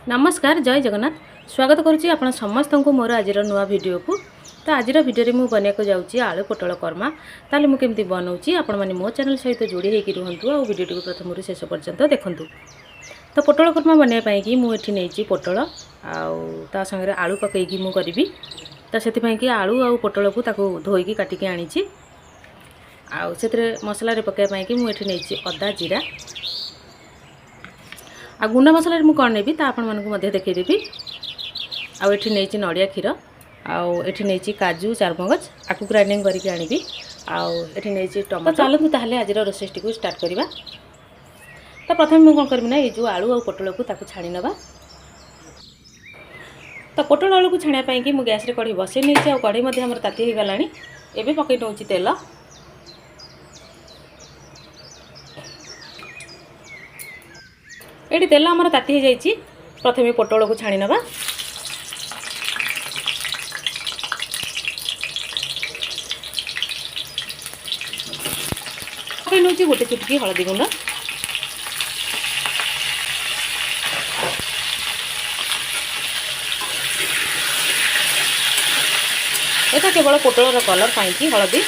नमस्कार जय जगन्नाथ स्वागत करुच्ची आपण समस्त को मोर आज नुआ वीडियो को। तो आज वीडियो में बनवाक जाऊँगी आलू पोटल करमा। ताले मु केमती बनाऊँगी आपण मैंने मो चैनल सहित जोड़ी होकर रुहतु और वीडियो को प्रथम शेष पर्यंत देखूँ। तो पोटल करमा बनवाई मुझे नहीं पोटल आ संगे आलू पकईकी मु करी। तो से आलू आ पोटल को धोईकी काटिकी आनी से मसला पकाइपाई मुझे नहीं अदा जीरा आ गुंड मसला मुझे कौन नेबी आपण मानक देखईदेवी। आठी नहीं नड़िया क्षीर आठी नहीं काजू चारमगज आपको ग्राइंडिंग करके आनी आठी नहीं टमाटो। चलतु ताहले आज रोसेस टी स्टार्ट करवा। तो प्रथम मुझे कौन करना ना ये जो आलू आ पोटल को छाणी नवा। तो पोटल आलू को छाणापी मुझे गैस कढ़ी बसई नहीं कढ़ी आम ताती हो गला। एवं पकई नौ तेल ये तेल आमर ताती हो जाइए। प्रथम पोटल को छाणी नवा। नौ गोटे चुटकी हलदी गुंड यहाँ केवल पोटल कलर पाई हलदी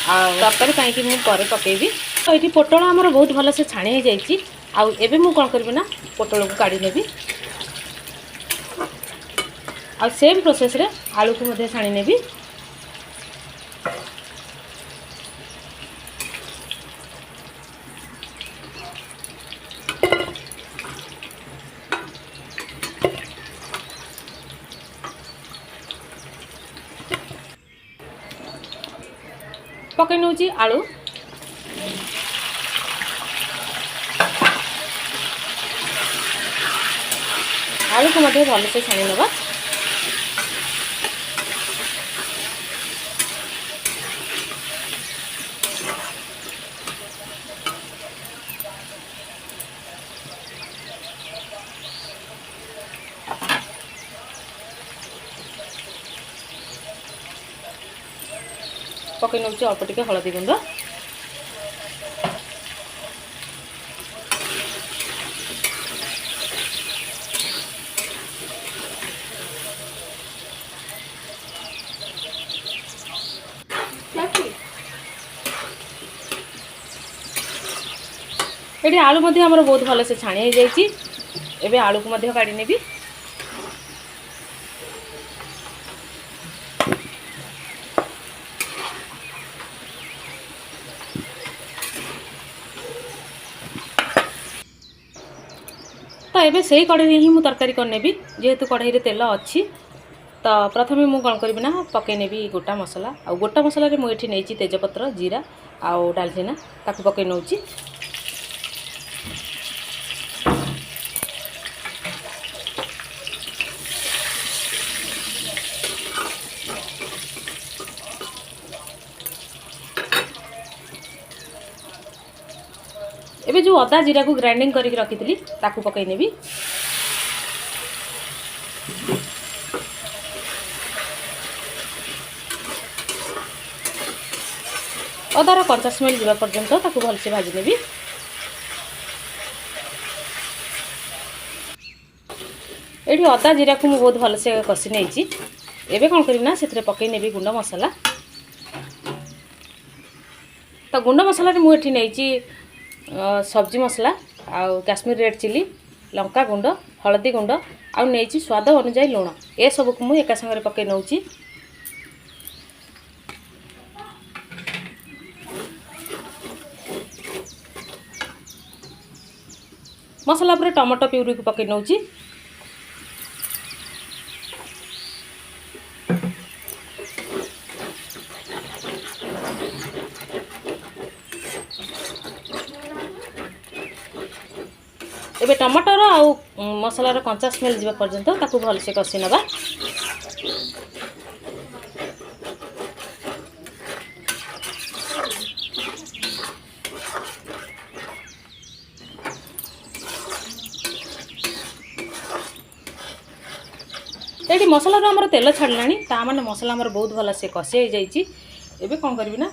तरकारी पाई मुझे पकेबी। तो ये पोटल आमर बहुत भल से छाणी हो जाइए। आउ एबे मु कौन करबी ना पोटल को काढ़ी नेबी आ सेम प्रोसेस रे आलू को मध्य छाणी नेबी। पकई नौची आलू आलू को मध्य भल से छाणी नवा। पकई नौची अल्प टिके हलदी गुंड ये आलू मध्य आमर बहुत भल से छाणी हो जाइए। एबे आलू को मध्य काढ़ी नेबी। तो एबे से कढ़ई ही मु तरकारी कर नेबी जेहेतु कढ़ई रे तेल अच्छी। तो प्रथमे मु कौन करबी ना पकई नेबी गोटा मसला आ गोटा मसला रे मु एठी नेची तेजपत्र जीरा आउ डालचिना ताकू पकई नौची। एबे जो अदा जीरा को ग्राइंडिंग करके रखी ताकू पकई नेबी। अदार कंचा स्मेल जावा पर्यंत ताकू भल से भाजी नेबी। एठी अदा जीरा को मु बहुत भल से कसी नहीं। एबे कौन करबी ना सेथरे पकई नेबी गुंड मसला। तो गुंड मसला रे मु एठी नहीं सब्जी मसला आउ काश्मीर रेड चिली लंका गुंड हलदी गुंड आउ नहीं स्वाद अनुजाई लुण ए सब को मुझे एका संगे पकई नौची। मसला पर टमाटो प्यूरी को पकई नौची। एबे टमाटर आउ मसलार कंचा स्मेल जावा पर्यंत ताकू भल से कसी नवा। ये मसलार आमर तेल छाड़ला ता माने मसला आमर बहुत भल से कसी हो जाइए। एबे कौन करबी ना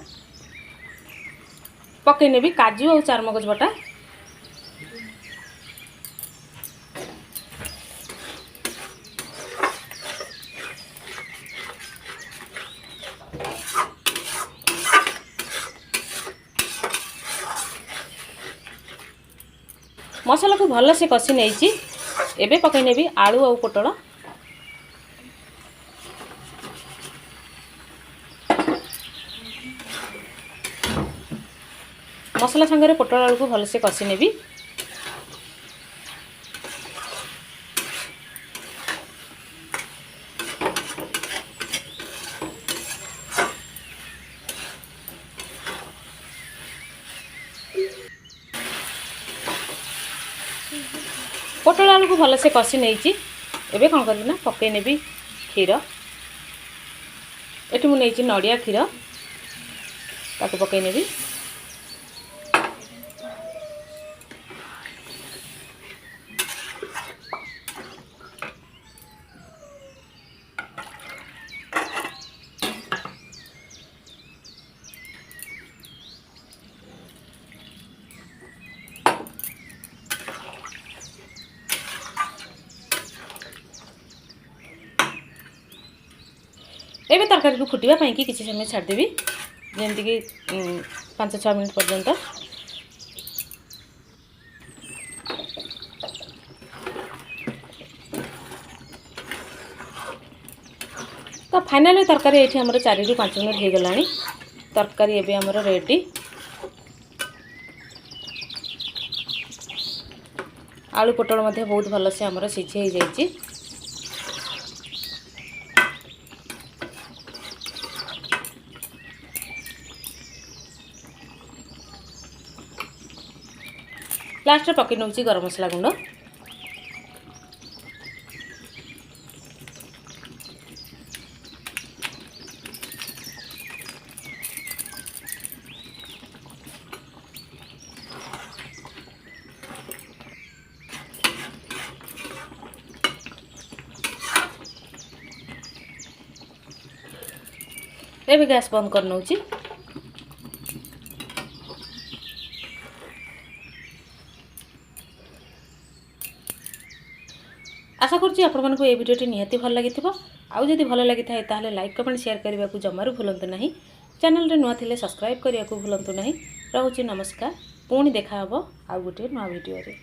पकई नेबी काजू और चारमगज बटा मसला को भल से कषि नहीं एबे पकई नेबी आलू और पोटल। मसला संगे पोटल आलू को भल से कषि नेबी। पोटल आलू को भल से कषि नहीं एबे कौन करबी ना पकई नेबी क्षीर। एठी मु नहीं नड़िया क्षीर ताको पकई नेबी। एबे तरकारी को फुटिबा पई कि किछि समय छाड़ देबी जेमति कि 5-6 मिनिट पर्यंत। तो फाइनली तरकारी एठी हमर 4 ରୁ 5 मिनिट हे गलानी। तरकारी एबे हमर रेडी। आलू पोटल मध्ये बहुत भल से हमर सिझे ही जाईची। लास्ट पकई नौची गरम मसला गुंड। एबे गैस बंद कर नौची। आशा करुँच आपण को ये वीडियोटी निहाती भल लगी आउ जदि भल लगी था ताहले लाइक कमेंट शेयर करने को जमारू भूलंतु नहीं। चैनल रे नुआ थिले सब्सक्राइब करने को भूलंतु नहीं। रहुछि नमस्कार। पुणी देखा हबो आउ गोटे नुआ वीडियो रे।